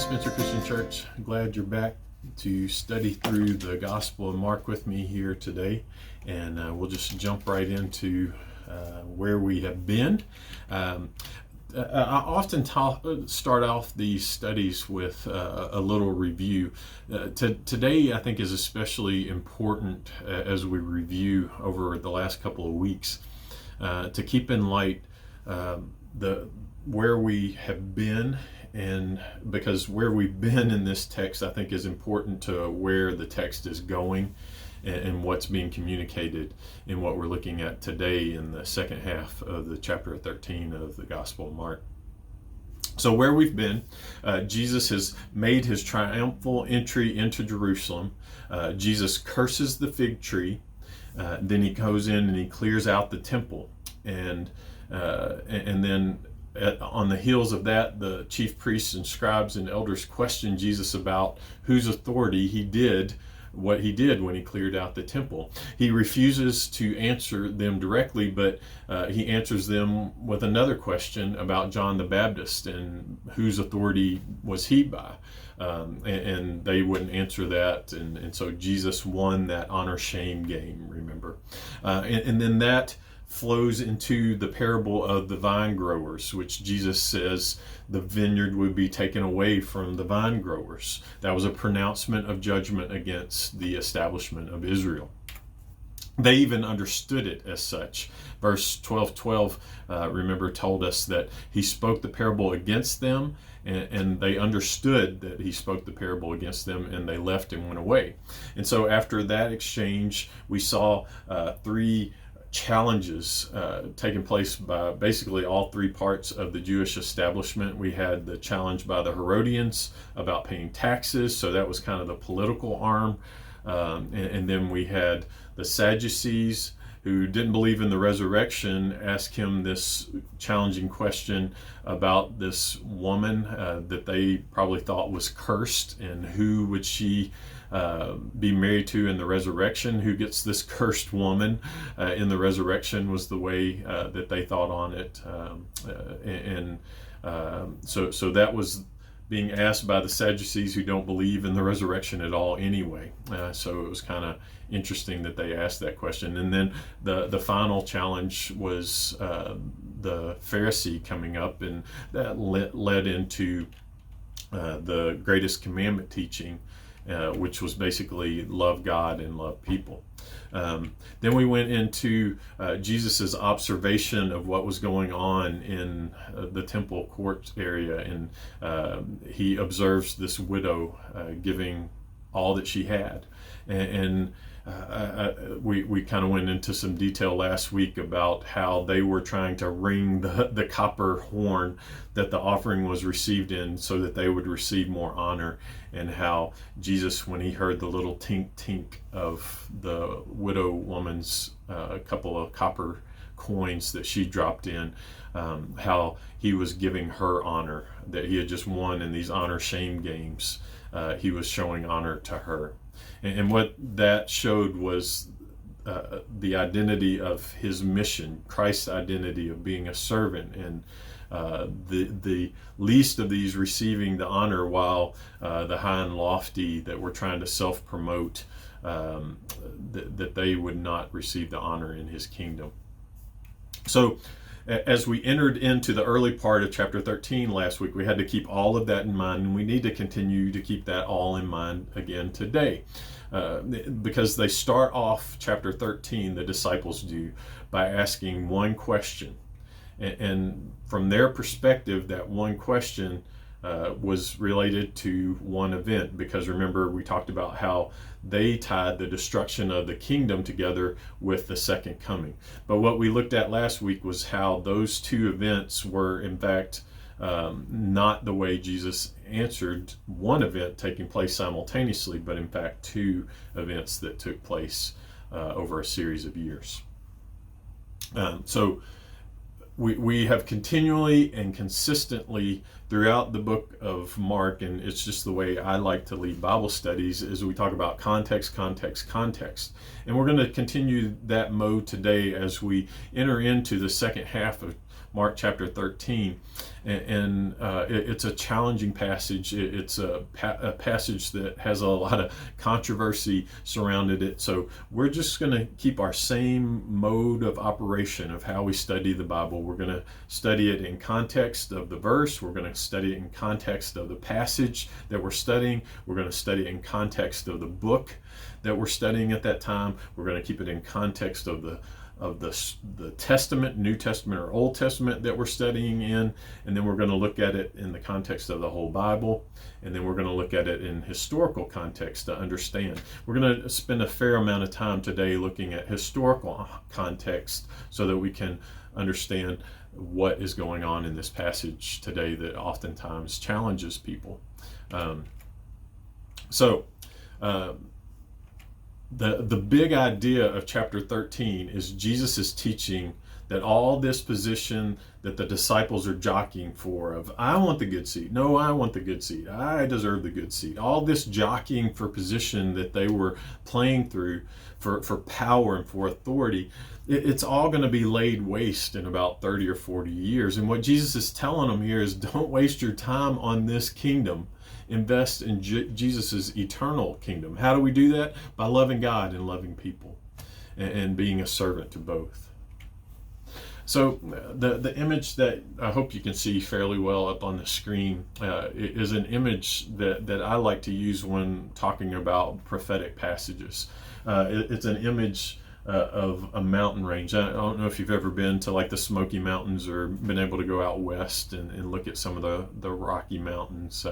Spencer Christian Church. Glad you're back to study through the Gospel of Mark with me here today. And we'll just jump right into where we have been. I often start off these studies with a little review. Today, I think, is especially important as we review over the last couple of weeks to keep in light where we have been, and because where we've been in this text, I think, is important to where the text is going and what's being communicated in what we're looking at today in the second half of the chapter 13 of the Gospel of Mark. So where we've been, Jesus has made his triumphal entry into Jerusalem. Jesus curses the fig tree. Then he goes in and he clears out the temple. And then on the heels of that, the chief priests and scribes and elders question Jesus about whose authority he did what he did when he cleared out the temple. He refuses to answer them directly, but he answers them with another question about John the Baptist and whose authority was he by. And they wouldn't answer that, and so Jesus won that honor-shame game, remember. And then that flows into the parable of the vine growers, which Jesus says the vineyard would be taken away from the vine growers. That was a pronouncement of judgment against the establishment of Israel. They even understood it as such. Verse 12:12, remember, told us that he spoke the parable against them, and they understood that he spoke the parable against them, and they left and went away. And so after that exchange, we saw three challenges taking place by basically all three parts of the Jewish establishment. We had the challenge by the Herodians about paying taxes, so that was kind of the political arm. And then we had the Sadducees, who didn't believe in the resurrection, ask him this challenging question about this woman that they probably thought was cursed, and who would she be married to in the resurrection? Who gets this cursed woman in the resurrection was the way that they thought on it. So that was being asked by the Sadducees, who don't believe in the resurrection at all anyway. So it was kind of interesting that they asked that question. And then the final challenge was the Pharisee coming up, and that led into the greatest commandment teaching, which was basically love God and love people. Then we went into Jesus's observation of what was going on in the temple court area, and he observes this widow giving all that she had, and we kind of went into some detail last week about how they were trying to ring the copper horn that the offering was received in so that they would receive more honor, and how Jesus, when he heard the little tink of the widow woman's couple of copper coins that she dropped in, how he was giving her honor, that he had just won in these honor-shame games. He was showing honor to her. And what that showed was the identity of his mission, Christ's identity of being a servant, and the least of these receiving the honor, while the high and lofty that were trying to self-promote, that they would not receive the honor in his kingdom. So as we entered into the early part of chapter 13 last week, we had to keep all of that in mind, and we need to continue to keep that all in mind again today. Because they start off chapter 13, the disciples do, by asking one question. And from their perspective, that one question was related to one event, because remember, we talked about how they tied the destruction of the kingdom together with the second coming. But what we looked at last week was how those two events were, in fact, not the way Jesus answered one event taking place simultaneously, but in fact two events that took place over a series of years. So we have continually and consistently throughout the book of Mark, and it's just the way I like to lead Bible studies, is we talk about context, context, context. And we're going to continue that mode today as we enter into the second half of Mark chapter 13. And it's a challenging passage. It's a passage that has a lot of controversy surrounded it. So we're just going to keep our same mode of operation of how we study the Bible. We're going to study it in context of the verse. We're going to study it in context of the passage that we're studying. We're going to study it in context of the book that we're studying at that time. We're going to keep it in context of the Testament, New Testament or Old Testament that we're studying in, and then we're going to look at it in the context of the whole Bible, and then we're going to look at it in historical context to understand. We're going to spend a fair amount of time today looking at historical context so that we can understand what is going on in this passage today that oftentimes challenges people. The big idea of chapter 13 is Jesus is teaching that all this position that the disciples are jockeying for of, I want the good seat, no, I want the good seat, I deserve the good seat, all this jockeying for position that they were playing through for power and for authority, it's all going to be laid waste in about 30 or 40 years. And what Jesus is telling them here is, don't waste your time on this kingdom. Invest in Jesus' eternal kingdom. How do we do that? By loving God and loving people and being a servant to both. So the image that I hope you can see fairly well up on the screen is an image that I like to use when talking about prophetic passages. It's an image of a mountain range. I don't know if you've ever been to like the Smoky Mountains or been able to go out west and look at some of the Rocky Mountains.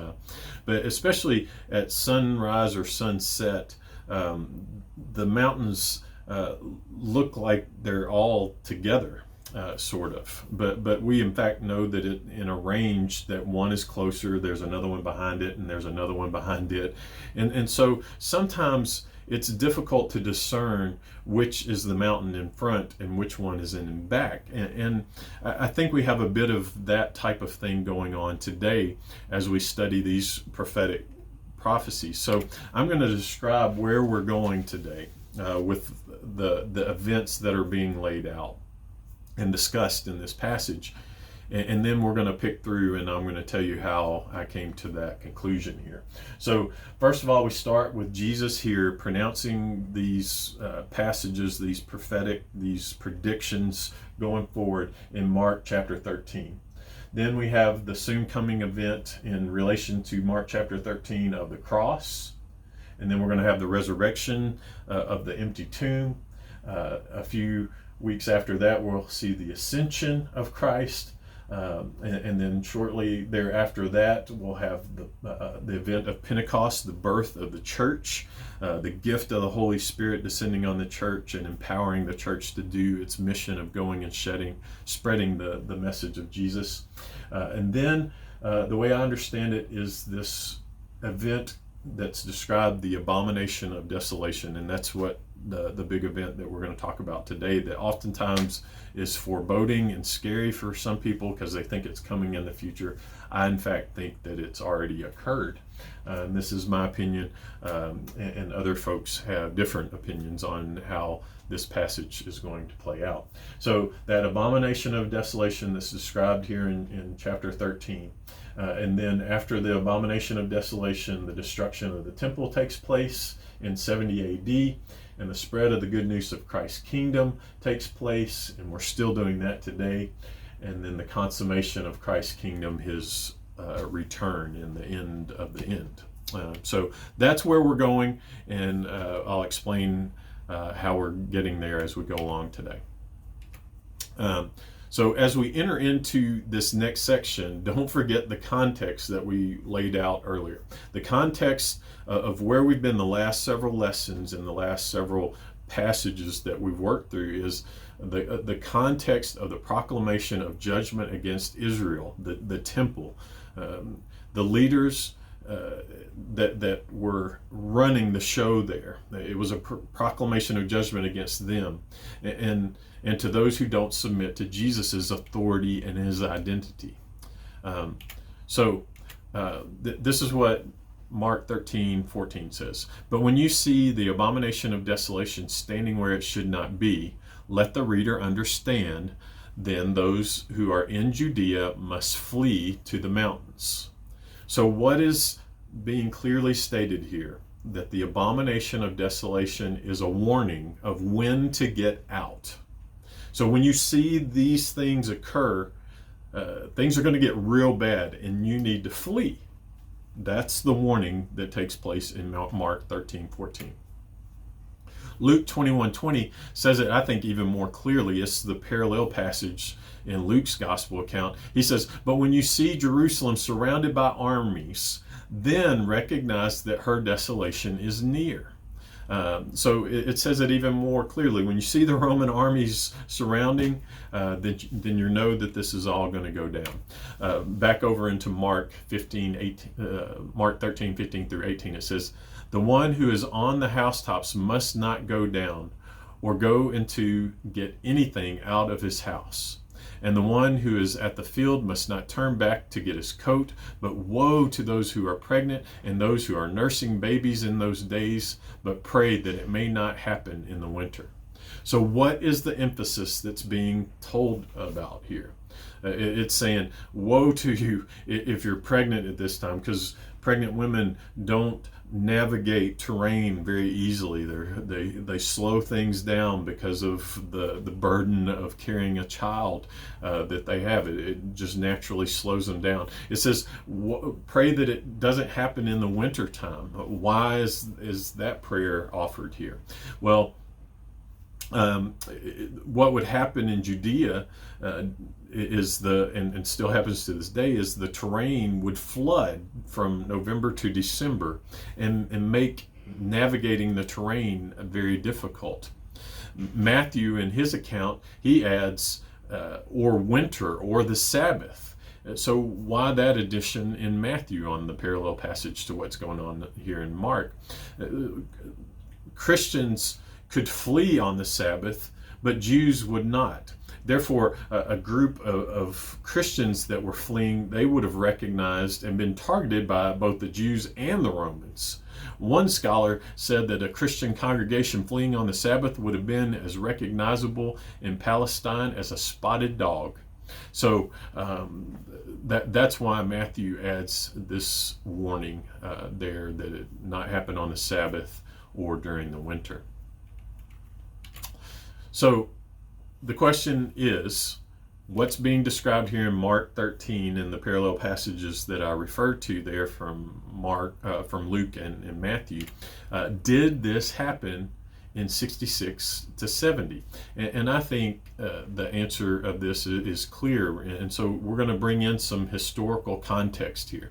But especially at sunrise or sunset, the mountains look like they're all together. Sort of, but we in fact know that in a range that one is closer, there's another one behind it, and there's another one behind it, and so sometimes it's difficult to discern which is the mountain in front and which one is in back, and I think we have a bit of that type of thing going on today as we study these prophetic prophecies. So I'm going to describe where we're going today with the events that are being laid out and discussed in this passage, and then we're going to pick through, and I'm going to tell you how I came to that conclusion here. So first of all, we start with Jesus here pronouncing these passages, these prophetic, these predictions going forward in Mark chapter 13. Then we have the soon coming event in relation to Mark chapter 13 of the cross, and then we're going to have the resurrection of the empty tomb. A few weeks after that, we'll see the ascension of Christ, and then shortly thereafter that, we'll have the event of Pentecost, the birth of the church, the gift of the Holy Spirit descending on the church and empowering the church to do its mission of going and spreading the message of Jesus. And then the way I understand it is this event that's described, the abomination of desolation, and that's what the big event that we're going to talk about today, that oftentimes is foreboding and scary for some people because they think it's coming in the future. I in fact think that it's already occurred. And this is my opinion, and other folks have different opinions on how this passage is going to play out. So that abomination of desolation that's described here in chapter 13, and then after the abomination of desolation, the destruction of the temple takes place in 70 AD, and the spread of the good news of Christ's kingdom takes place, and we're still doing that today. And then the consummation of Christ's kingdom, his return in the end of the end. So that's where we're going, and I'll explain how we're getting there as we go along today. So as we enter into this next section, don't forget the context that we laid out earlier. The context of where we've been the last several lessons and the last several passages that we've worked through is the context of the proclamation of judgment against Israel, the temple, the leaders that were running the show there. It was a proclamation of judgment against them, and to those who don't submit to Jesus's authority and his identity. This is what Mark 13:14 says. But when you see the abomination of desolation standing where it should not be, let the reader understand then those who are in Judea must flee to the mountains. So what is being clearly stated here? That the abomination of desolation is a warning of when to get out. So when you see these things occur, things are going to get real bad and you need to flee. That's the warning that takes place in Mark 13:14. Luke 21:20 says it, I think, even more clearly. It's the parallel passage in Luke's gospel account. He says, "But when you see Jerusalem surrounded by armies, then recognize that her desolation is near." So it says it even more clearly. When you see the Roman armies surrounding, then you know that this is all going to go down. Back over into Mark 13:15 through 18, it says, "The one who is on the housetops must not go down or go into get anything out of his house. And the one who is at the field must not turn back to get his coat. But woe to those who are pregnant and those who are nursing babies in those days, but pray that it may not happen in the winter." So what is the emphasis that's being told about here? It's saying, woe to you if you're pregnant at this time, because pregnant women don't navigate terrain very easily. They slow things down because of the burden of carrying a child that they have. It just naturally slows them down. It says, pray that it doesn't happen in the winter time. Why is that prayer offered here? Well, what would happen in Judea is and still happens to this day, is the terrain would flood from November to December and make navigating the terrain very difficult. Matthew, in his account, he adds or winter or the Sabbath. So why that addition in Matthew on the parallel passage to what's going on here in Mark? Christians could flee on the Sabbath, but Jews would not. Therefore, a group of Christians that were fleeing, they would have recognized and been targeted by both the Jews and the Romans. One scholar said that a Christian congregation fleeing on the Sabbath would have been as recognizable in Palestine as a spotted dog. So that's why Matthew adds this warning there, that it not happen on the Sabbath or during the winter. So the question is, what's being described here in Mark 13 and the parallel passages that I referred to there from Luke and Matthew, did this happen in 66 to 70? And I think the answer of this is clear. And so we're going to bring in some historical context here.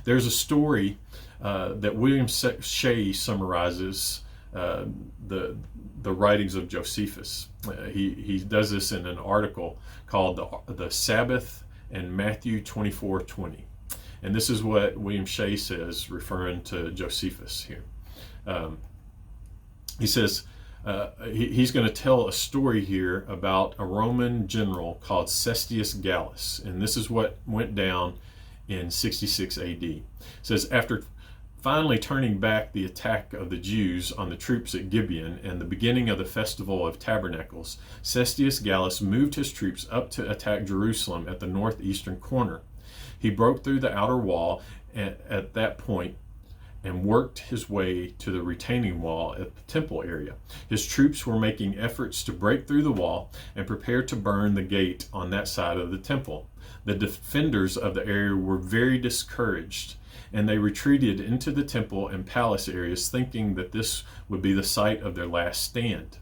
There's a story that William Shea summarizes the writings of Josephus. He does this in an article called the Sabbath and Matthew 24:20. And this is what William Shea says, referring to Josephus here. He says he's going to tell a story here about a Roman general called Cestius Gallus. And this is what went down in 66 AD. It says, after finally turning back the attack of the Jews on the troops at Gibeon and the beginning of the Festival of Tabernacles, Cestius Gallus moved his troops up to attack Jerusalem at the northeastern corner. He broke through the outer wall at that point and worked his way to the retaining wall at the temple area. His troops were making efforts to break through the wall and prepared to burn the gate on that side of the temple. The defenders of the area were very discouraged, and they retreated into the temple and palace areas, thinking that this would be the site of their last stand.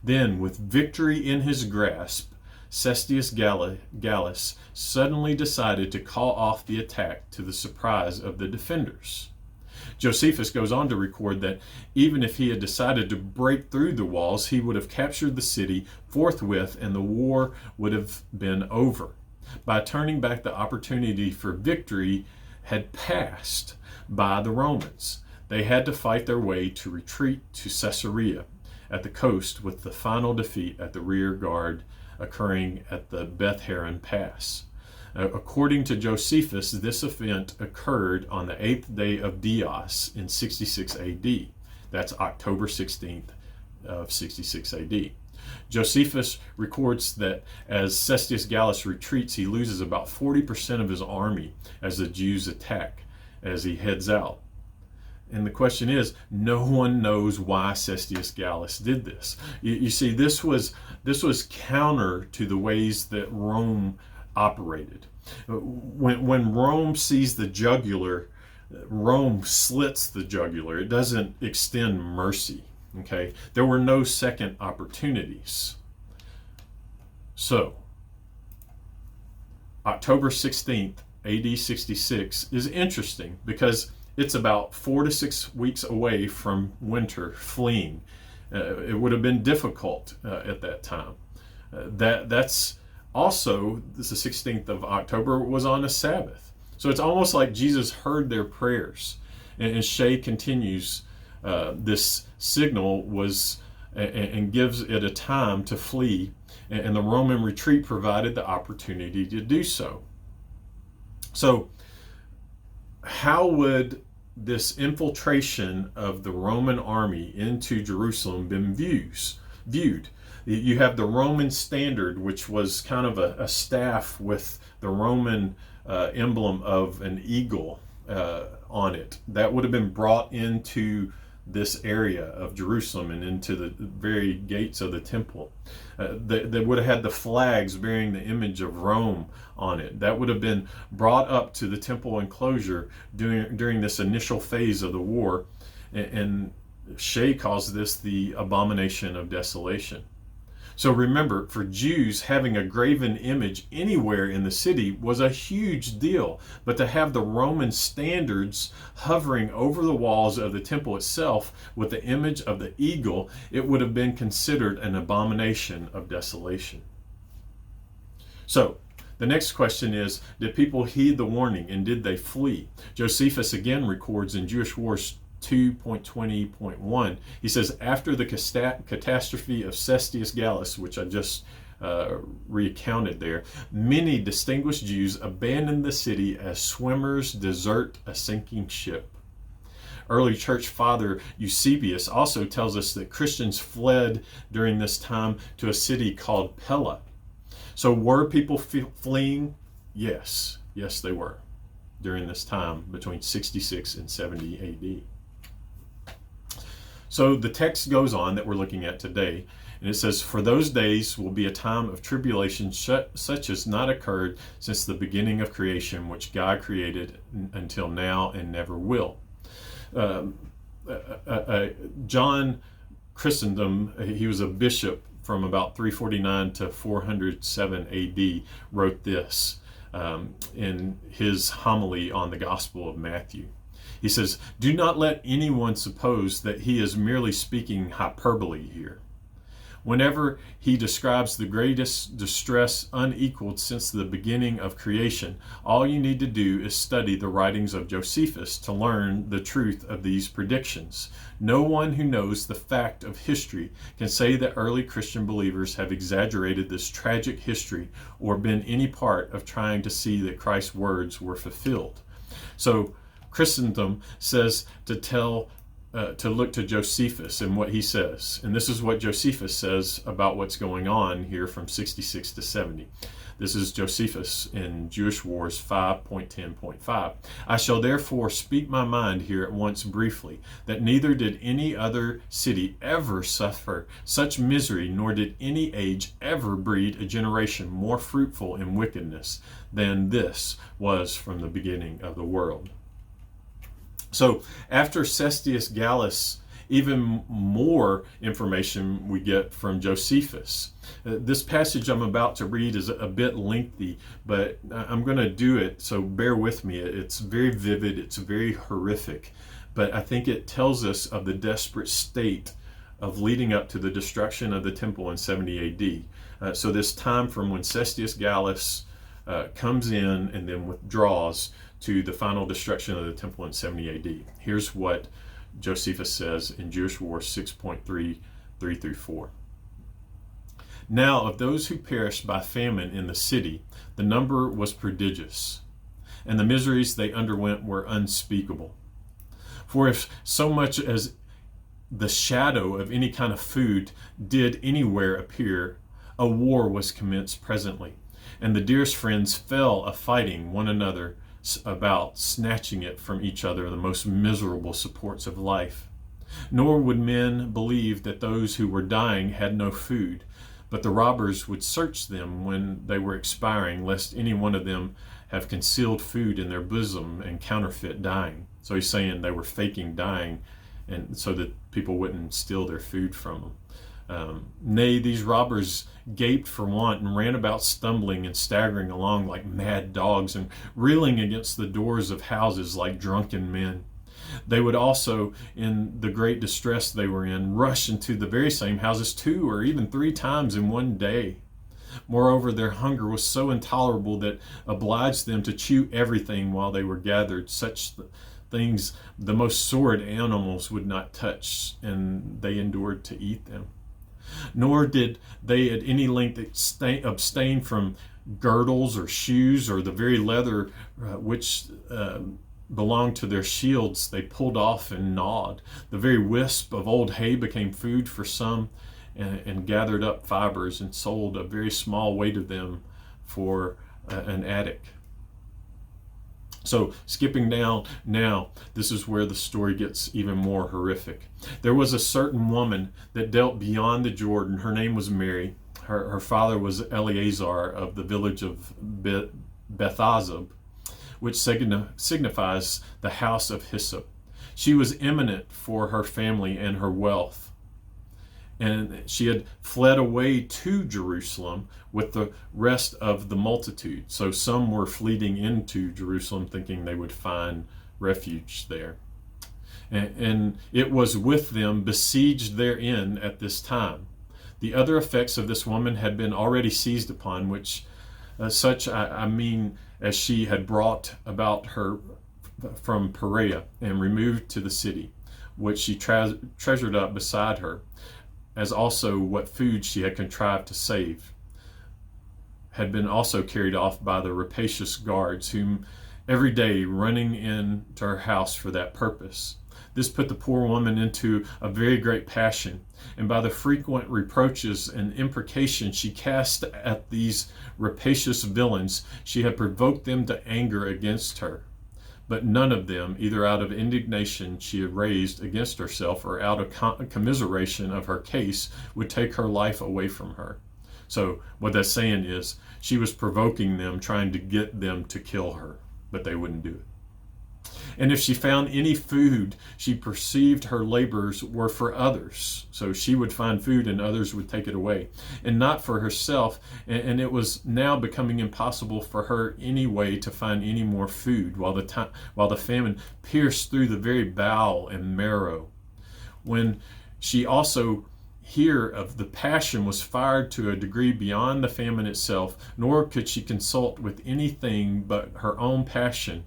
Then, with victory in his grasp, Cestius Gallus suddenly decided to call off the attack to the surprise of the defenders. Josephus goes on to record that even if he had decided to break through the walls, he would have captured the city forthwith and the war would have been over. By turning back, the opportunity for victory had passed by the Romans. They had to fight their way to retreat to Caesarea at the coast, with the final defeat at the rear guard occurring at the Beth Horon Pass. According to Josephus, this event occurred on the 8th day of Dios in 66 AD. That's October 16th of 66 AD. Josephus records that as Cestius Gallus retreats, he loses about 40% of his army as the Jews attack as he heads out. And the question is, no one knows why Cestius Gallus did this. You see, this was counter to the ways that Rome operated. When Rome sees the jugular, Rome slits the jugular. It doesn't extend mercy. Okay, there were no second opportunities. So, October 16th, AD 66 is interesting because it's about 4 to 6 weeks away from winter fleeing. It would have been difficult at that time. That's also, the 16th of October was on a Sabbath. So it's almost like Jesus heard their prayers. And Shea continues, this signal was, and gives it a time to flee. And the Roman retreat provided the opportunity to do so. So, how would this infiltration of the Roman army into Jerusalem been viewed? You have the Roman standard, which was kind of a staff with the Roman emblem of an eagle on it. That would have been brought into this area of Jerusalem and into the very gates of the temple. They would have had the flags bearing the image of Rome on it. That would have been brought up to the temple enclosure during this initial phase of the war. And Shea calls this the abomination of desolation. So remember, for Jews, having a graven image anywhere in the city was a huge deal. But to have the Roman standards hovering over the walls of the temple itself with the image of the eagle, it would have been considered an abomination of desolation. So the next question is, did people heed the warning and did they flee? Josephus again records in Jewish Wars 2.20.1, he says, after the catastrophe of Cestius Gallus, which I just recounted there, many distinguished Jews abandoned the city as swimmers desert a sinking ship. Early church father Eusebius also tells us that Christians fled during this time to a city called Pella. So were people fleeing? Yes, they were during this time between 66 and 70 AD. So the text goes on that we're looking at today, and it says, for those days will be a time of tribulation such as not occurred since the beginning of creation, which God created until now and never will. John Chrysostom, he was a bishop from about 349 to 407 AD, wrote this in his homily on the Gospel of Matthew. He says, do not let anyone suppose that he is merely speaking hyperbole here. Whenever he describes the greatest distress unequaled since the beginning of creation, all you need to do is study the writings of Josephus to learn the truth of these predictions. No one who knows the fact of history can say that early Christian believers have exaggerated this tragic history or been any part of trying to see that Christ's words were fulfilled. So, Chrysostom says to look to Josephus and what he says. And this is what Josephus says about what's going on here from 66 to 70. This is Josephus in Jewish Wars 5.10.5. I shall therefore speak my mind here at once briefly, that neither did any other city ever suffer such misery, nor did any age ever breed a generation more fruitful in wickedness than this was from the beginning of the world. So after Cestius Gallus, even more information we get from Josephus. This passage I'm about to read is a bit lengthy, but I'm going to do it, so bear with me. It's very vivid, it's very horrific, but I think it tells us of the desperate state of leading up to the destruction of the temple in 70 AD. So this time from when Cestius Gallus comes in and then withdraws to the final destruction of the temple in 70 AD. Here's what Josephus says in Jewish War 6.3-3-4. Now of those who perished by famine in the city, the number was prodigious, and the miseries they underwent were unspeakable. For if so much as the shadow of any kind of food did anywhere appear, a war was commenced presently, and the dearest friends fell a fighting one another about, snatching it from each other, the most miserable supports of life. Nor would men believe that those who were dying had no food, but the robbers would search them when they were expiring, lest any one of them have concealed food in their bosom and counterfeit dying. So he's saying they were faking dying, and so that people wouldn't steal their food from them. Nay, these robbers gaped for want and ran about stumbling and staggering along like mad dogs and reeling against the doors of houses like drunken men. They would also, in the great distress they were in, rush into the very same houses 2 or even 3 times in one day. Moreover, their hunger was so intolerable that obliged them to chew everything while they were gathered. Such things the most sordid animals would not touch, and they endured to eat them. Nor did they at any length abstain from girdles or shoes or the very leather which belonged to their shields. They pulled off and gnawed. The very wisp of old hay became food for some, and gathered up fibers and sold a very small weight of them for an attic. So skipping down now, this is where the story gets even more horrific. There was a certain woman that dealt beyond the Jordan. Her name was Mary. Her father was Eleazar of the village of Bethazab, which signifies the house of hyssop. She was eminent for her family and her wealth, and she had fled away to Jerusalem with the rest of the multitude. So some were fleeing into Jerusalem thinking they would find refuge there. And it was with them besieged therein at this time. The other effects of this woman had been already seized upon, which I mean as she had brought about her from Perea and removed to the city, which she treasured up beside her, as also what food she had contrived to save, had been also carried off by the rapacious guards, whom every day running into her house for that purpose. This put the poor woman into a very great passion, and by the frequent reproaches and imprecations she cast at these rapacious villains, she had provoked them to anger against her. But none of them, either out of indignation she had raised against herself or out of commiseration of her case, would take her life away from her. So what that's saying is she was provoking them, trying to get them to kill her, but they wouldn't do it. And if she found any food, she perceived her labors were for others. So she would find food and others would take it away, and not for herself. And it was now becoming impossible for her anyway to find any more food, while the famine pierced through the very bowel and marrow. When she also here of the passion was fired to a degree beyond the famine itself, nor could she consult with anything but her own passion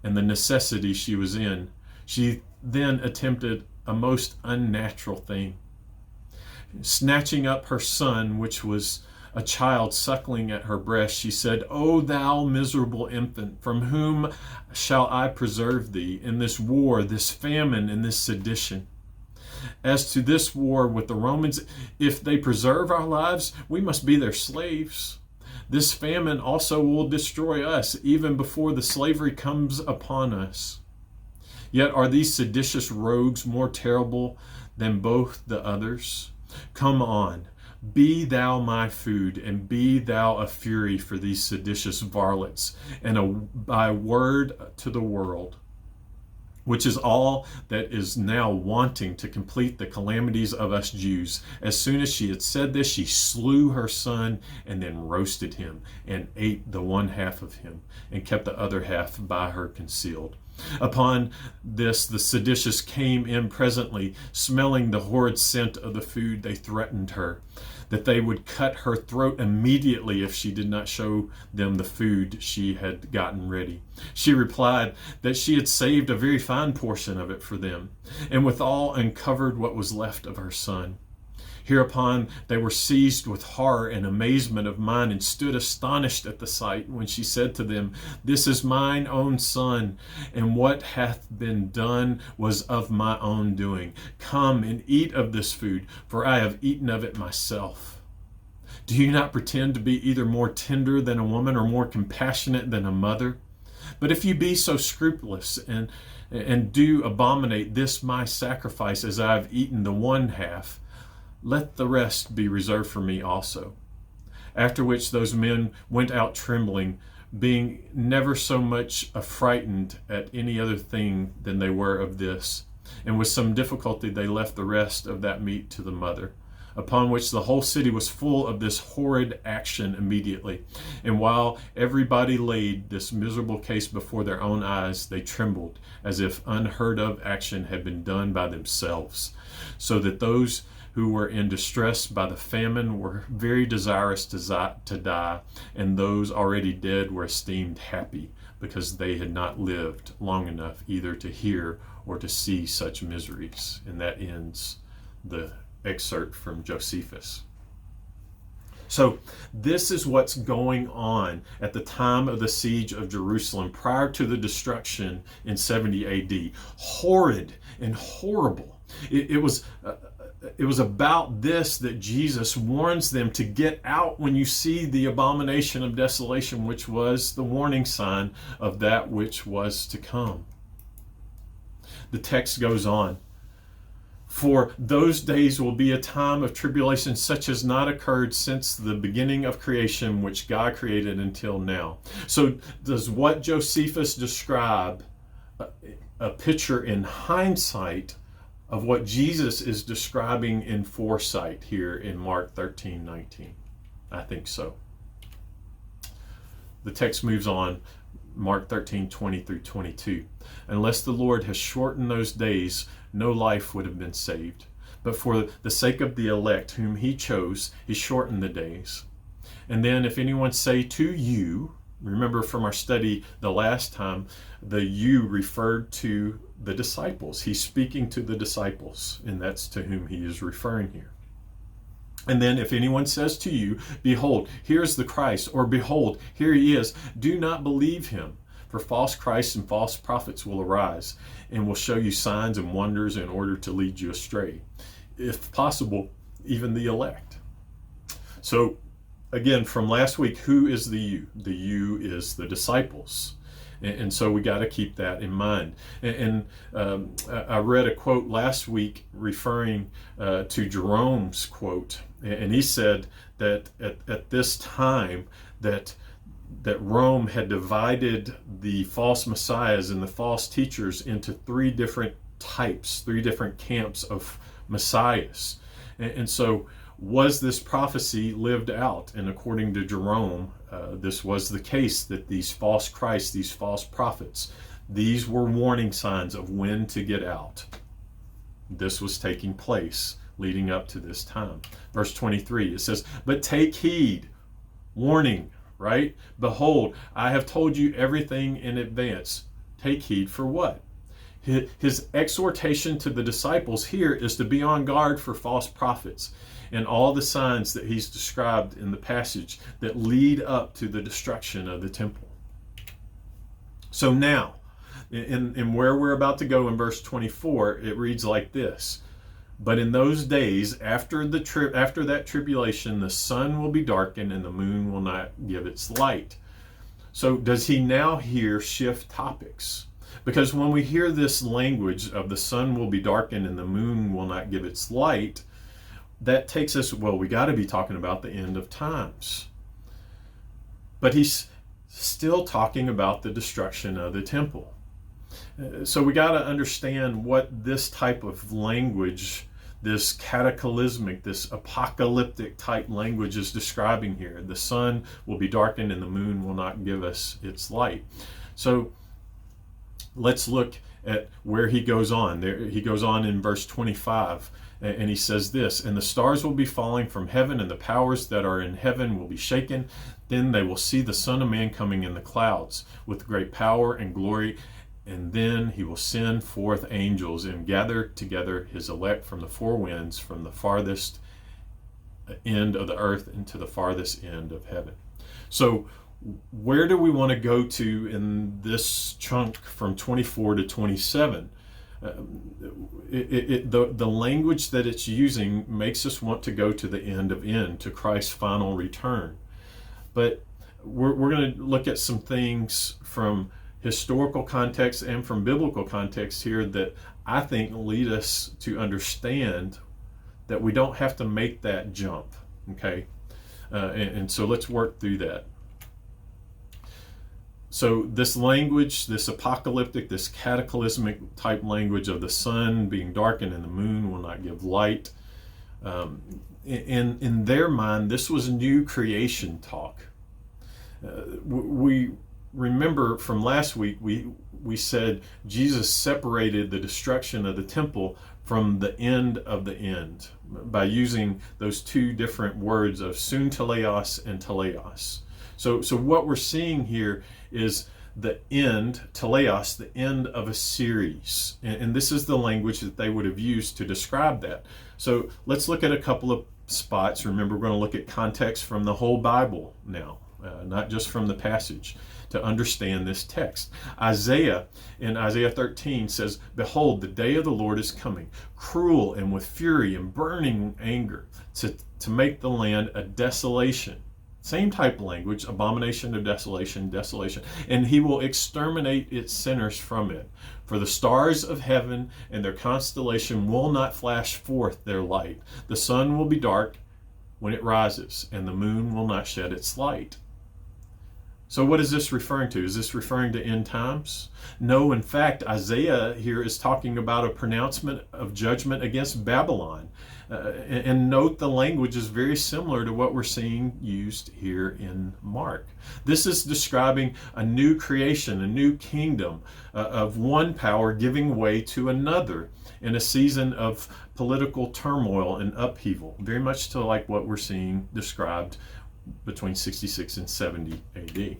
and the necessity she was in, she then attempted a most unnatural thing. Snatching up her son, which was a child suckling at her breast, she said, "O thou miserable infant, from whom shall I preserve thee in this war, this famine, and this sedition? As to this war with the Romans, if they preserve our lives, we must be their slaves. This famine also will destroy us, even before the slavery comes upon us. Yet are these seditious rogues more terrible than both the others? Come on, be thou my food, and be thou a fury for these seditious varlets, and by word to the world." Which is all that is now wanting to complete the calamities of us Jews. As soon as she had said this, she slew her son, and then roasted him, and ate the one half of him, and kept the other half by her concealed. Upon this, the seditious came in presently, smelling the horrid scent of the food. They threatened her that they would cut her throat immediately if she did not show them the food she had gotten ready. She replied that she had saved a very fine portion of it for them, and withal uncovered what was left of her son. Hereupon they were seized with horror and amazement of mind, and stood astonished at the sight, when she said to them, This is mine own son, and what hath been done was of my own doing. Come and eat of this food, for I have eaten of it myself. Do you not pretend to be either more tender than a woman, or more compassionate than a mother? But if you be so scrupulous, and do abominate this my sacrifice, as I have eaten the one half, let the rest be reserved for me also. After which those men went out trembling, being never so much affrighted at any other thing than they were of this. And with some difficulty they left the rest of that meat to the mother. Upon which the whole city was full of this horrid action immediately. And while everybody laid this miserable case before their own eyes, they trembled, as if unheard of action had been done by themselves. So that those who were in distress by the famine were very desirous to die, and those already dead were esteemed happy, because they had not lived long enough either to hear or to see such miseries. And that ends the excerpt from Josephus. So this is what's going on at the time of the siege of Jerusalem prior to the destruction in 70 AD. Horrid and horrible. It was about this that Jesus warns them to get out when you see the abomination of desolation, which was the warning sign of that which was to come. The text goes on. For those days will be a time of tribulation such as not occurred since the beginning of creation, which God created until now. So does what Josephus describe a picture in hindsight of what Jesus is describing in foresight here in Mark 13:19? I think so. The text moves on, Mark 13:20 through 22. Unless the Lord has shortened those days, no life would have been saved. But for the sake of the elect whom he chose, he shortened the days. And then if anyone say to you, remember from our study the last time, the you referred to the disciples. He's speaking to the disciples, and that's to whom he is referring here. And then if anyone says to you, Behold, here's the Christ, or Behold, here he is, do not believe him. For false Christs and false prophets will arise, and will show you signs and wonders in order to lead you astray, if possible, even the elect. So, again, from last week, who is the you? The you is the disciples. And so we got to keep that in mind. And I read a quote last week referring to Jerome's quote, and he said that at this time that Rome had divided the false messiahs and the false teachers into three different types, three different camps of messiahs. And so was this prophecy lived out? And according to Jerome, this was the case, that these false Christs, these false prophets, these were warning signs of when to get out. This was taking place leading up to this time. Verse 23, it says, But take heed, warning, right? Behold, I have told you everything in advance. Take heed for what? His exhortation to the disciples here is to be on guard for false prophets and all the signs that he's described in the passage that lead up to the destruction of the temple. So now, in where we're about to go in verse 24, it reads like this. But in those days, after that tribulation, the sun will be darkened and the moon will not give its light. So does he now here shift topics? Because when we hear this language of the sun will be darkened and the moon will not give its light, that takes us, well, we got to be talking about the end of times. But he's still talking about the destruction of the temple. So we got to understand what this type of language, this cataclysmic, this apocalyptic type language is describing here. The sun will be darkened and the moon will not give us its light. So let's look at where he goes on. He goes on in verse 25, and he says this, And the stars will be falling from heaven, and the powers that are in heaven will be shaken. Then they will see the Son of Man coming in the clouds with great power and glory. And then he will send forth angels and gather together his elect from the four winds, from the farthest end of the earth and to the farthest end of heaven. So where do we want to go to in this chunk from 24 to 27? The language that it's using makes us want to go to the end of end, to Christ's final return. But we're going to look at some things from historical context and from biblical context here that I think lead us to understand that we don't have to make that jump, okay? And so let's work through that. So this language, this apocalyptic, this cataclysmic type language of the sun being darkened and the moon will not give light, in their mind, this was new creation talk. We remember from last week, we said Jesus separated the destruction of the temple from the end of the end by using those two different words of soon teleos and teleos. So what we're seeing here is the end, teleos, the end of a series. And this is the language that they would have used to describe that. So let's look at a couple of spots. Remember, we're going to look at context from the whole Bible now, not just from the passage, to understand this text. Isaiah, in Isaiah 13, says, "Behold, the day of the Lord is coming, cruel and with fury and burning anger, to make the land a desolation." Same type of language, abomination of desolation, desolation. "And he will exterminate its sinners from it. For the stars of heaven and their constellation will not flash forth their light. The sun will be dark when it rises, and the moon will not shed its light." So what is this referring to? Is this referring to end times? No, in fact, Isaiah here is talking about a pronouncement of judgment against Babylon. And note the language is very similar to what we're seeing used here in Mark. This is describing a new creation, a new kingdom of one power giving way to another in a season of political turmoil and upheaval, very much to like what we're seeing described between 66 and 70 AD.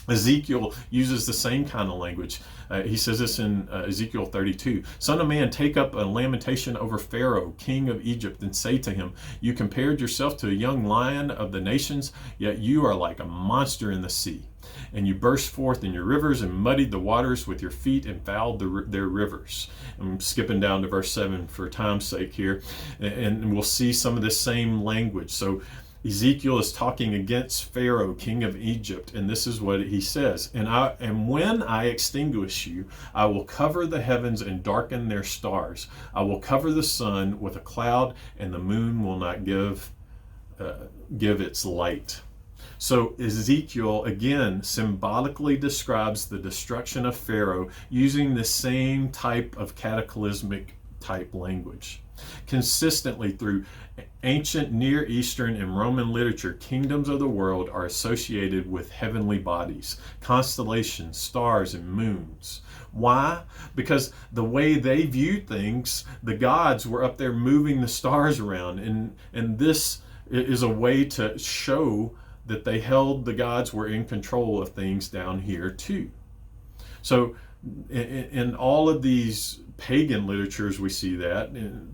Ezekiel uses the same kind of language. He says this in Ezekiel 32. "Son of man, take up a lamentation over Pharaoh, king of Egypt, and say to him, you compared yourself to a young lion of the nations, yet you are like a monster in the sea. And you burst forth in your rivers and muddied the waters with your feet and fouled their rivers." I'm skipping down to verse 7 for time's sake here, and we'll see some of this same language. So Ezekiel is talking against Pharaoh, king of Egypt, and this is what he says. And when I extinguish you, I will cover the heavens and darken their stars. I will cover the sun with a cloud, and the moon will not give its light." So Ezekiel, again, symbolically describes the destruction of Pharaoh using the same type of cataclysmic type language. Consistently through ancient Near Eastern and Roman literature, kingdoms of the world are associated with heavenly bodies, constellations, stars, and moons. Why? Because the way they viewed things, the gods were up there moving the stars around, and this is a way to show that they held the gods were in control of things down here too. So in all of these pagan literatures, we see that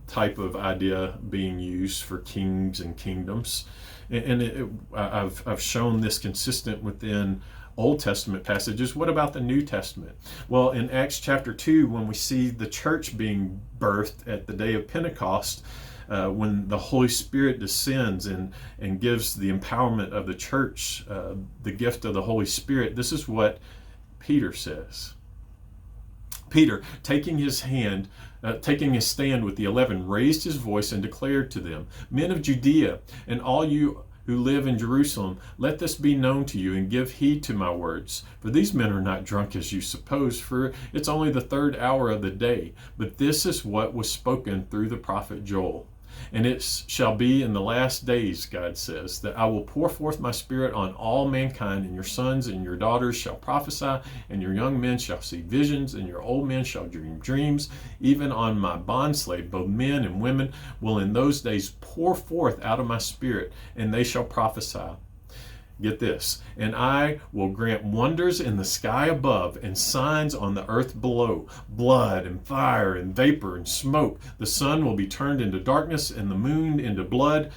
type of idea being used for kings and kingdoms. And I've shown this consistent within Old Testament passages. What about the New Testament? Well, in Acts chapter 2, when we see the church being birthed at the day of Pentecost, when the Holy Spirit descends and gives the empowerment of the church, the gift of the Holy Spirit, this is what Peter says. Peter, taking his stand with the 11, raised his voice and declared to them, "Men of Judea, and all you who live in Jerusalem, let this be known to you, and give heed to my words. For these men are not drunk as you suppose, for it's only the 3rd hour of the day. But this is what was spoken through the prophet Joel. And it shall be in the last days, God says, that I will pour forth my spirit on all mankind, and your sons and your daughters shall prophesy, and your young men shall see visions, and your old men shall dream dreams. Even on my bondslave, both men and women, will in those days pour forth out of my spirit, and they shall prophesy. Get this, and I will grant wonders in the sky above and signs on the earth below, blood and fire and vapor and smoke. The sun will be turned into darkness and the moon into blood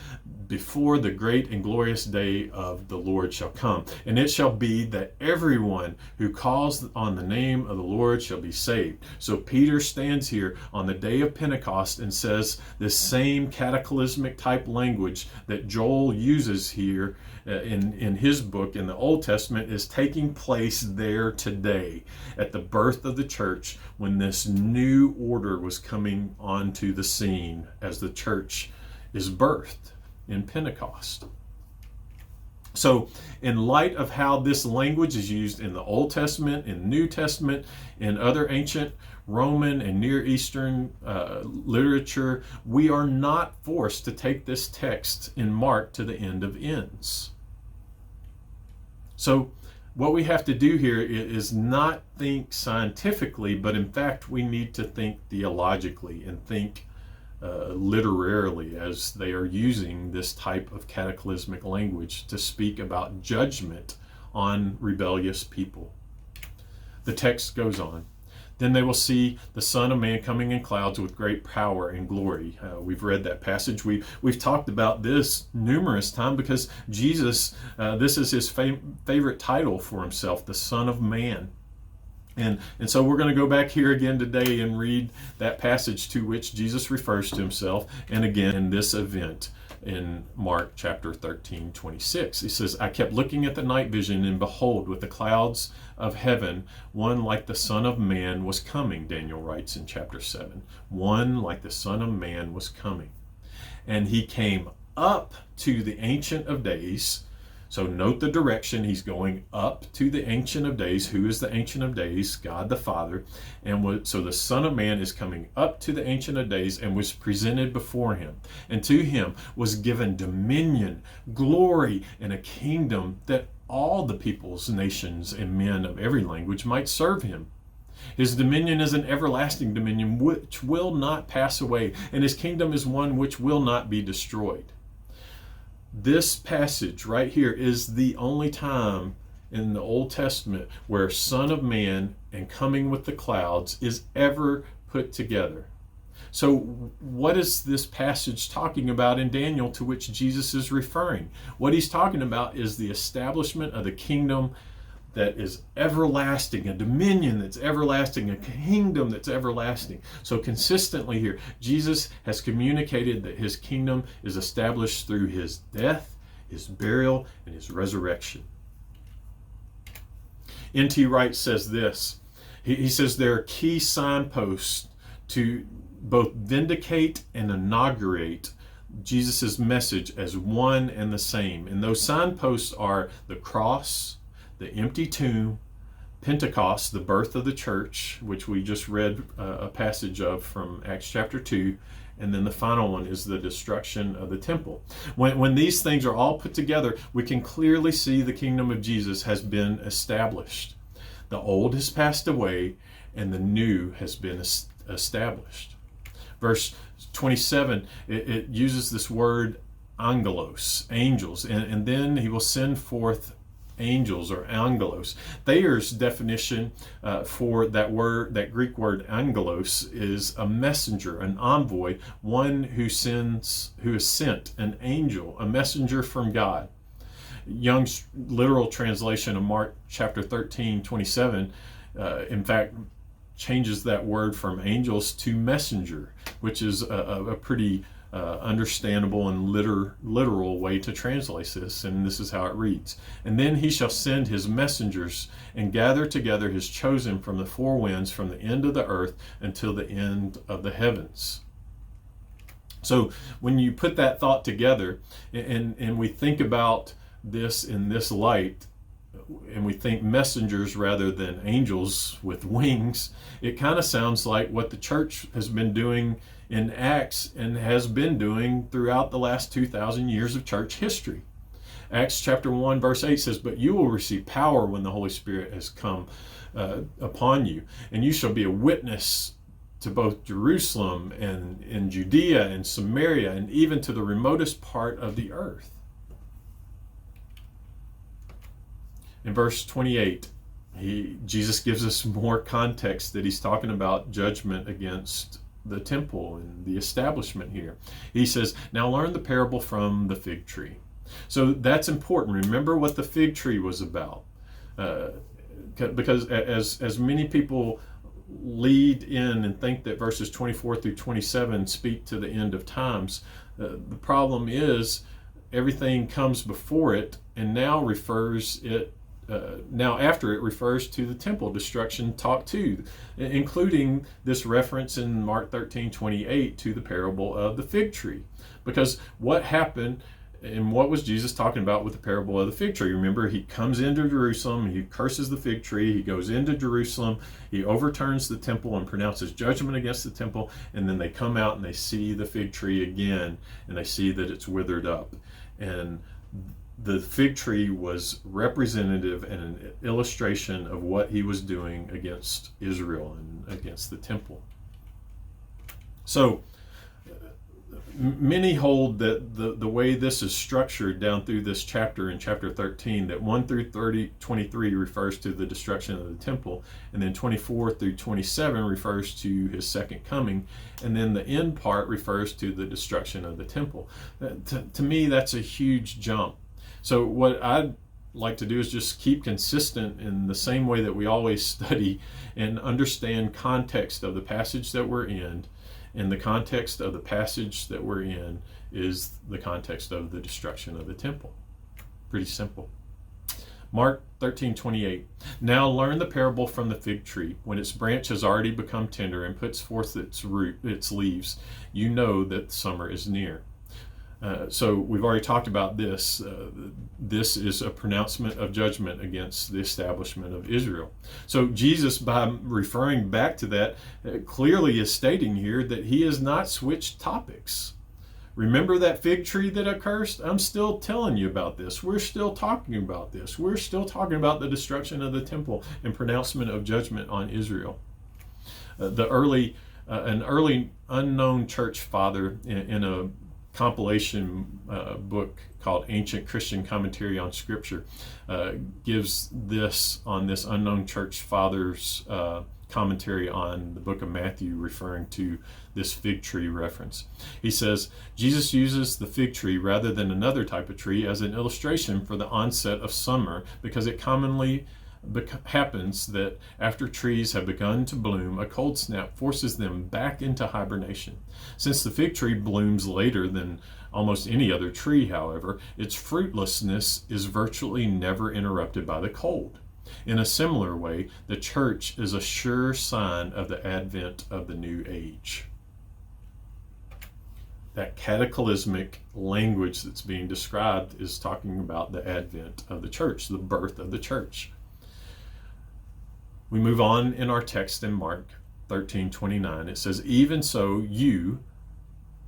before the great and glorious day of the Lord shall come. And it shall be that everyone who calls on the name of the Lord shall be saved. So Peter stands here on the day of Pentecost and says this same cataclysmic type language that Joel uses here in his book in the Old Testament is taking place there today at the birth of the church, when this new order was coming onto the scene as the church is birthed in Pentecost. So in light of how this language is used in the Old Testament, in the New Testament, in other ancient Roman and Near Eastern literature, we are not forced to take this text in Mark to the end of ends. So what we have to do here is not think scientifically, but in fact we need to think theologically and think literarily, as they are using this type of cataclysmic language to speak about judgment on rebellious people. The text goes on. Then they will see the Son of Man coming in clouds with great power and glory. We've read that passage. We've talked about this numerous times because Jesus, this is his favorite title for himself, the Son of Man. And so we're going to go back here again today and read that passage to which Jesus refers to himself, and again in this event in Mark chapter 13:26. He says, I kept looking at the night vision, and behold, with the clouds of heaven, one like the Son of Man was coming, Daniel writes in chapter 7. One like the Son of Man was coming. And he came up to the Ancient of Days. So note the direction. He's going up to the Ancient of Days. Who is the Ancient of Days? God the Father. And so the Son of Man is coming up to the Ancient of Days and was presented before him. And to him was given dominion, glory, and a kingdom that all the peoples, nations, and men of every language might serve him. His dominion is an everlasting dominion which will not pass away, and his kingdom is one which will not be destroyed. This passage right here is the only time in the Old Testament where Son of Man and coming with the clouds is ever put together. So what is this passage talking about in Daniel to which Jesus is referring? What he's talking about is the establishment of the kingdom that is everlasting, a dominion that's everlasting, a kingdom that's everlasting. So consistently here, Jesus has communicated that his kingdom is established through his death, his burial, and his resurrection. N.T. Wright says this. He says there are key signposts to both vindicate and inaugurate Jesus' message as one and the same. And those signposts are the cross, the empty tomb, Pentecost, the birth of the church, which we just read a passage of from Acts chapter 2, and then the final one is the destruction of the temple. When these things are all put together, we can clearly see the kingdom of Jesus has been established. The old has passed away, and the new has been established. Verse 27, it uses this word angelos, angels, and then he will send forth angels, or angelos. Thayer's definition for that word, that Greek word angelos, is a messenger, an envoy, one who is sent, an angel, a messenger from God. Young's literal translation of Mark chapter 13:27, in fact, changes that word from angels to messenger, which is a pretty understandable and literal way to translate this, and this is how it reads. And then he shall send his messengers and gather together his chosen from the four winds, from the end of the earth until the end of the heavens. So when you put that thought together, and we think about this in this light, and we think messengers rather than angels with wings, it kind of sounds like what the church has been doing in Acts and has been doing throughout the last 2,000 years of church history. Acts chapter 1 verse 8 says, but you will receive power when the Holy Spirit has come upon you, and you shall be a witness to both Jerusalem and in Judea and Samaria and even to the remotest part of the earth. In verse 28, Jesus gives us more context that he's talking about judgment against the temple and the establishment here. He says, now learn the parable from the fig tree. So that's important. Remember what the fig tree was about. Because as many people lead in and think that verses 24 through 27 speak to the end of times, the problem is everything comes before it and now after it refers to the temple destruction talked to, including this reference in Mark 13:28 to the parable of the fig tree. Because what happened and what was Jesus talking about with the parable of the fig tree? Remember, he comes into Jerusalem, he curses the fig tree, he goes into Jerusalem, he overturns the temple and pronounces judgment against the temple, and then they come out and they see the fig tree again, and they see that it's withered up. And the fig tree was representative and an illustration of what he was doing against Israel and against the temple. So many hold that the way this is structured down through this chapter in chapter 13, that 1 through 23 refers to the destruction of the temple, and then 24 through 27 refers to his second coming, and then the end part refers to the destruction of the temple. To me, that's a huge jump. So what I'd like to do is just keep consistent in the same way that we always study and understand context of the passage that we're in. And the context of the passage that we're in is the context of the destruction of the temple. Pretty simple. Mark 13:28. Now learn the parable from the fig tree. When its branch has already become tender and puts forth its leaves, you know that summer is near. So we've already talked about this. This is a pronouncement of judgment against the establishment of Israel. So Jesus, by referring back to that, clearly is stating here that he has not switched topics. Remember that fig tree that I cursed? I'm still telling you about this. We're still talking about this. We're still talking about the destruction of the temple and pronouncement of judgment on Israel. An early unknown church father in a compilation book called Ancient Christian Commentary on Scripture gives this on this unknown church father's commentary on the book of Matthew, referring to this fig tree reference. He says, Jesus uses the fig tree rather than another type of tree as an illustration for the onset of summer, because it commonly happens that after trees have begun to bloom, a cold snap forces them back into hibernation. Since the fig tree blooms later than almost any other tree, however, its fruitlessness is virtually never interrupted by the cold. In a similar way, the church is a sure sign of the advent of the new age. That cataclysmic language that's being described is talking about the advent of the church, the birth of the church. We move on in our text in Mark 13:29. It says, even so, you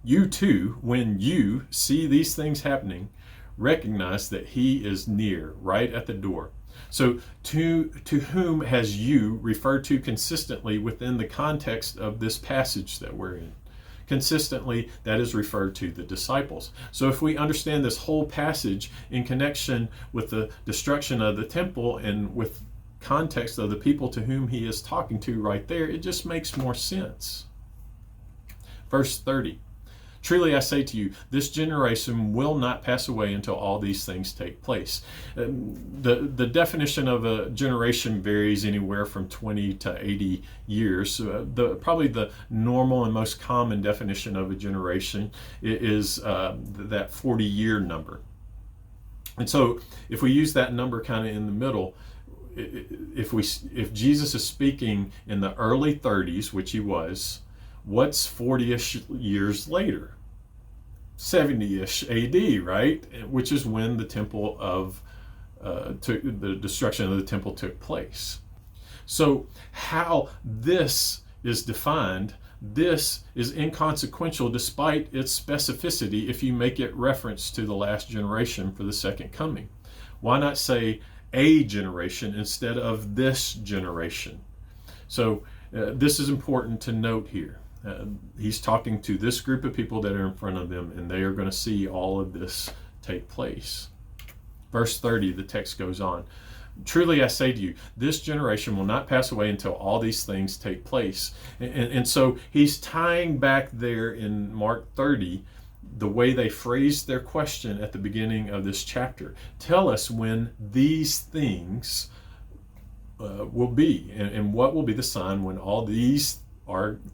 too, when you see these things happening, recognize that he is near, right at the door. So to whom has you referred to consistently within the context of this passage that we're in? Consistently, that is referred to the disciples. So if we understand this whole passage in connection with the destruction of the temple and with context of the people to whom he is talking to right there, it just makes more sense. Verse 30. Truly I say to you, this generation will not pass away until all these things take place. The definition of a generation varies anywhere from 20 to 80 years. Probably the normal and most common definition of a generation is that 40-year number. And so if we use that number kind of in the middle, if Jesus is speaking in the early 30s, which he was, what's 40-ish years later? 70-ish AD, right? Which is when the temple of the destruction of the temple took place. So how this is defined, this is inconsequential despite its specificity if you make it reference to the last generation for the second coming. Why not say a generation instead of this generation? So this is important to note here. He's talking to this group of people that are in front of them, and they are going to see all of this take place. Verse 30, the text goes on. Truly I say to you, this generation will not pass away until all these things take place. And so he's tying back there in Mark 30 the way they phrased their question at the beginning of this chapter. Tell us when these things will be, and what will be the sign when all these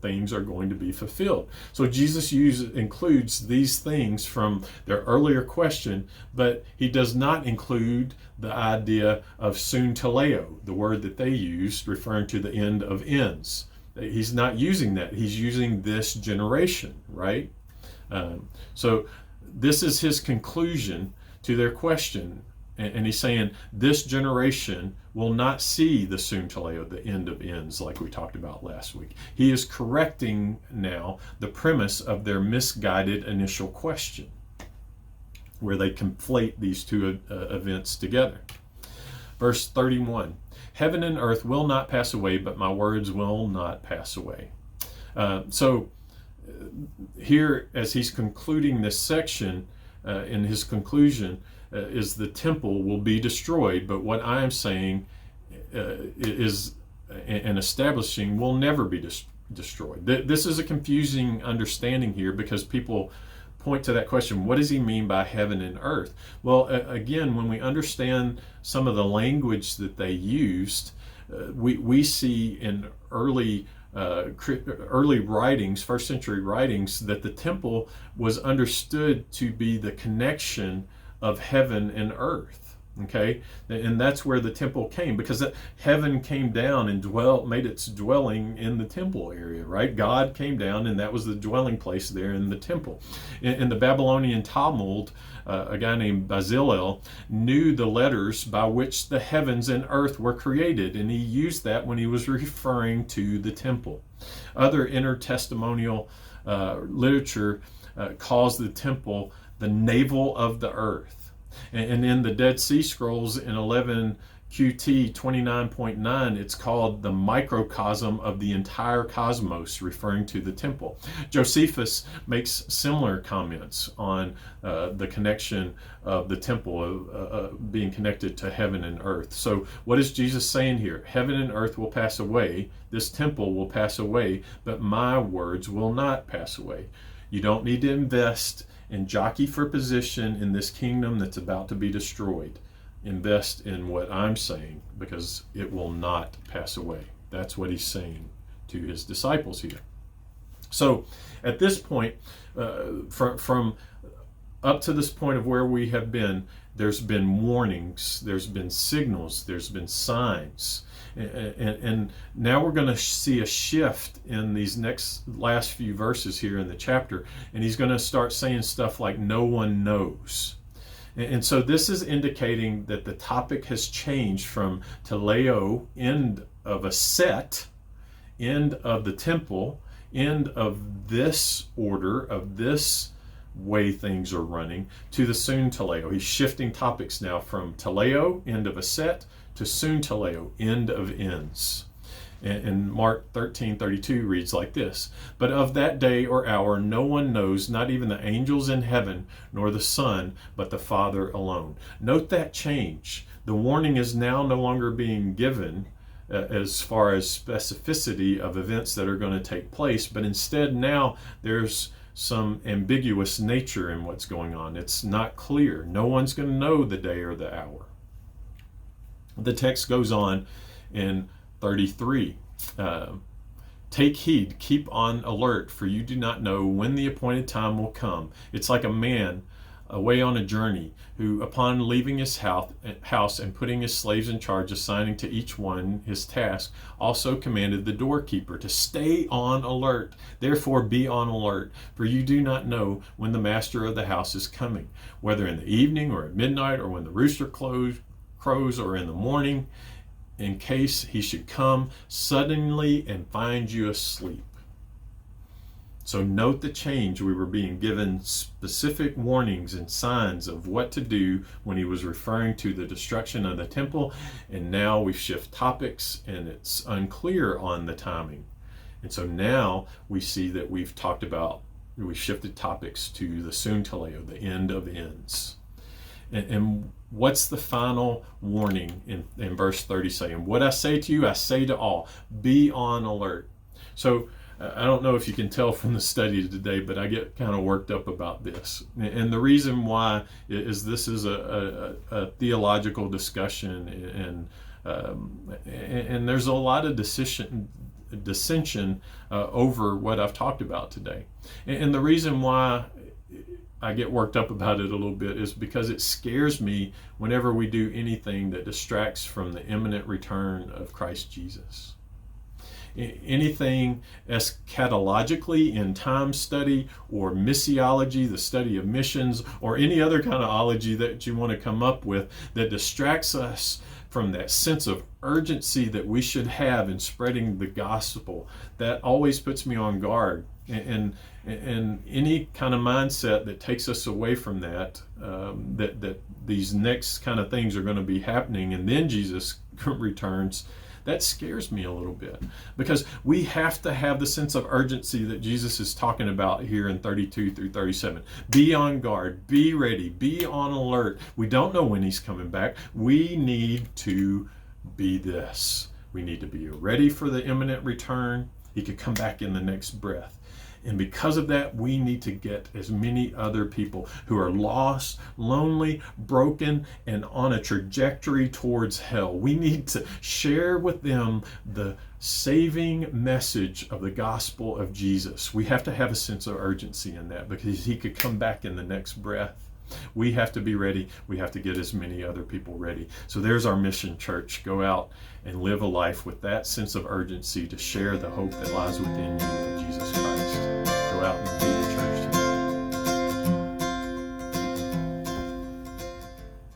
things are going to be fulfilled. So Jesus includes these things from their earlier question, but he does not include the idea of soon teleo, the word that they used referring to the end of ends. He's not using that. He's using this generation, right? So this is his conclusion to their question. And he's saying this generation will not see the soon teleo, the end of ends, like we talked about last week. He is correcting now the premise of their misguided initial question, where they conflate these two events together. Verse 31, heaven and earth will not pass away, but my words will not pass away. So here, as he's concluding this section, in his conclusion, is the temple will be destroyed, but what I am saying is and establishing will never be destroyed. This is a confusing understanding here, because people point to that question, what does he mean by heaven and earth? Well, again, when we understand some of the language that they used, we see in early writings, first century writings, that the temple was understood to be the connection of heaven and earth. Okay, and that's where the temple came, because heaven came down and made its dwelling in the temple area, right? God came down, and that was the dwelling place there in the temple. In the Babylonian Talmud, a guy named Bezalel knew the letters by which the heavens and earth were created, and he used that when he was referring to the temple. Other intertestamental literature calls the temple the navel of the earth. And in the Dead Sea Scrolls in 11 QT 29.9, it's called the microcosm of the entire cosmos, referring to the temple. Josephus makes similar comments on the connection of the temple being connected to heaven and earth. So what is Jesus saying here? Heaven and earth will pass away, this temple will pass away, but my words will not pass away. You don't need to invest and jockey for position in this kingdom that's about to be destroyed. Invest in what I'm saying, because it will not pass away. That's what he's saying to his disciples here. So at this point, from up to this point of where we have been, there's been warnings, there's been signals, there's been signs. And now we're going to see a shift in these last few verses here in the chapter, and he's going to start saying stuff like no one knows. And so this is indicating that the topic has changed from teleo, end of a set, end of the temple, end of this order, of this way things are running, to the soon teleo. He's shifting topics now from teleo, end of a set, to soon teleo, end of ends. And Mark 13:32 reads like this, but of that day or hour no one knows, not even the angels in heaven, nor the Son, but the Father alone. Note that change. The warning is now no longer being given as far as specificity of events that are going to take place, but instead now there's some ambiguous nature in what's going on. It's not clear. No one's going to know the day or the hour. The text goes on in 33. Take heed, keep on alert, for you do not know when the appointed time will come. It's like a man away on a journey who, upon leaving his house and putting his slaves in charge, assigning to each one his task, also commanded the doorkeeper to stay on alert. Therefore be on alert, for you do not know when the master of the house is coming, whether in the evening or at midnight, or when the rooster crows or in the morning, in case he should come suddenly and find you asleep. So note the change. We were being given specific warnings and signs of what to do when he was referring to the destruction of the temple, and now we shift topics and it's unclear on the timing. And so now we see that we've shifted topics to the soon teleo, the end of ends. And what's the final warning in verse 30 saying? What I say to you, I say to all, be on alert. So I don't know if you can tell from the study today, but I get kind of worked up about this. And the reason why is this is a theological discussion, and there's a lot of dissension over what I've talked about today. And the reason why I get worked up about it a little bit is because it scares me whenever we do anything that distracts from the imminent return of Christ Jesus. Anything eschatologically in time study or missiology, the study of missions, or any other kind of ology that you want to come up with that distracts us from that sense of urgency that we should have in spreading the gospel, that always puts me on guard. And any kind of mindset that takes us away from that, that these next kind of things are going to be happening and then Jesus returns, that scares me a little bit, because we have to have the sense of urgency that Jesus is talking about here in 32 through 37. Be on guard, be ready, be on alert. We don't know when he's coming back. We need to be this. We need to be ready for the imminent return. He could come back in the next breath. And because of that, we need to get as many other people who are lost, lonely, broken, and on a trajectory towards hell. We need to share with them the saving message of the gospel of Jesus. We have to have a sense of urgency in that, because he could come back in the next breath. We have to be ready. We have to get as many other people ready. So there's our mission, church. Go out and live a life with that sense of urgency to share the hope that lies within you of Jesus Christ.